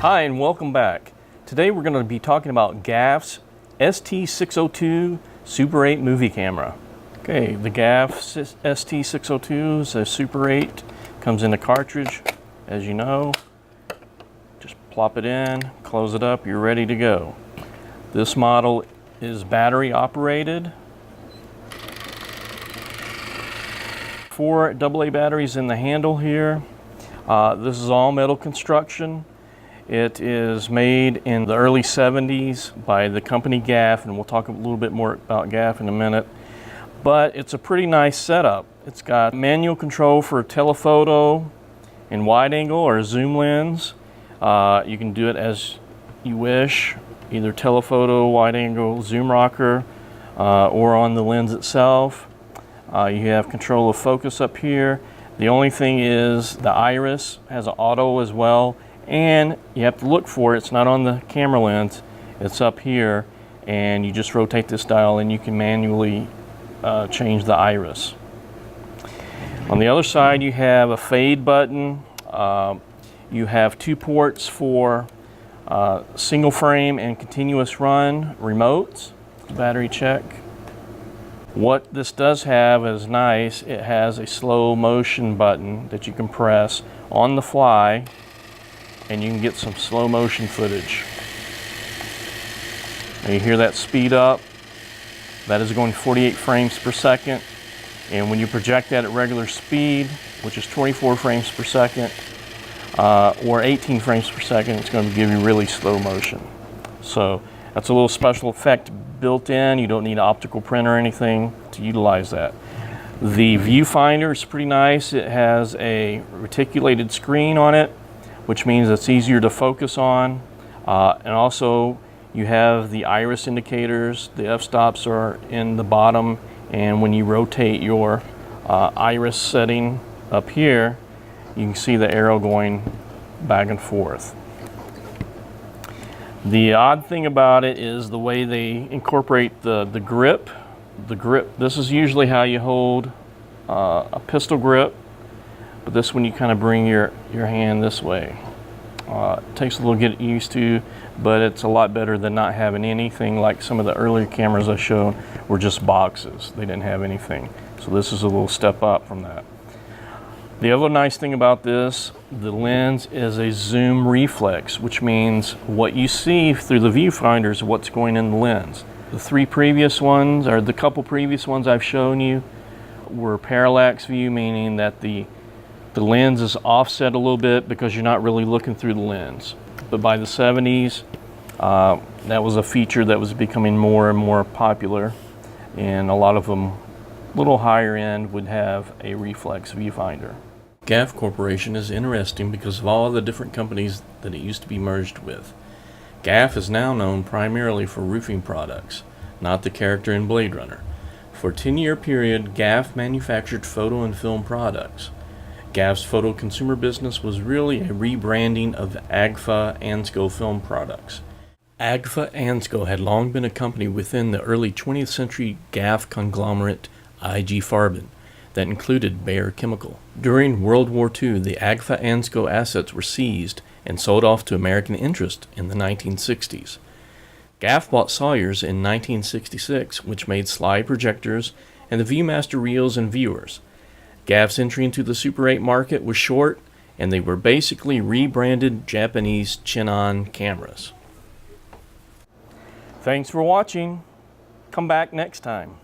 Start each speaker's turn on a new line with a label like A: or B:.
A: Hi and welcome back. Today we're going to be talking about GAF's ST602 Super 8 movie camera. Okay, the GAF ST602 is a Super 8, comes in a cartridge, as you know. Just plop it in, close it up, you're ready to go. This model is battery operated. 4 AA batteries in the handle here. This is all metal construction. It is made in the early 70s by the company GAF, and we'll talk a little bit more about GAF in a minute. But it's a pretty nice setup. It's got manual control for telephoto and wide angle or zoom lens. You can do it as you wish, either telephoto, wide angle, zoom rocker, or on the lens itself. You have control of focus up here. The only thing is the iris has an auto as well, and you have to look for it. It's not on the camera lens, it's up here, and you just rotate this dial and you can manually change the iris. On the other side you have a fade button. You have 2 ports for single frame and continuous run remotes. Battery check. What this does have is nice. It has a slow motion button that you can press on the fly, and you can get some slow motion footage. Now you hear that speed up. That is going 48 frames per second. And when you project that at regular speed, which is 24 frames per second, or 18 frames per second, it's going to give you really slow motion. So that's a little special effect built in. You don't need an optical print or anything to utilize that. The viewfinder is pretty nice. It has a reticulated screen on it, which means it's easier to focus on. And also you have the iris indicators. The f-stops are in the bottom, and when you rotate your iris setting up here, you can see the arrow going back and forth. The odd thing about it is the way they incorporate the grip. The grip, this is usually how you hold a pistol grip, but this one you kind of bring your hand this way. It takes a little get used to, but it's a lot better than not having anything like some of the earlier cameras I showed were just boxes. They didn't have anything. So this is a little step up from that. The other nice thing about this, the lens is a zoom reflex, which means what you see through the viewfinder is what's going in the lens. The 3 previous ones, or the couple previous ones I've shown you, were parallax view, meaning that the lens is offset a little bit because you're not really looking through the lens. But by the 70s, that was a feature that was becoming more and more popular, and a lot of them, a little higher end, would have a reflex viewfinder. GAF Corporation is interesting because of all the different companies that it used to be merged with. GAF is now known primarily for roofing products, not the character in Blade Runner. For a 10-year period, GAF manufactured photo and film products. GAF's photo consumer business was really a rebranding of the Agfa Ansco film products. Agfa Ansco had long been a company within the early 20th century GAF conglomerate IG Farben that included Bayer Chemical. During World War II, the Agfa Ansco assets were seized and sold off to American interest in the 1960s. GAF bought Sawyers in 1966, which made slide projectors and the Viewmaster reels and viewers. GAF's entry into the Super 8 market was short, and they were basically rebranded Japanese Chinon cameras. Thanks for watching. Come back next time.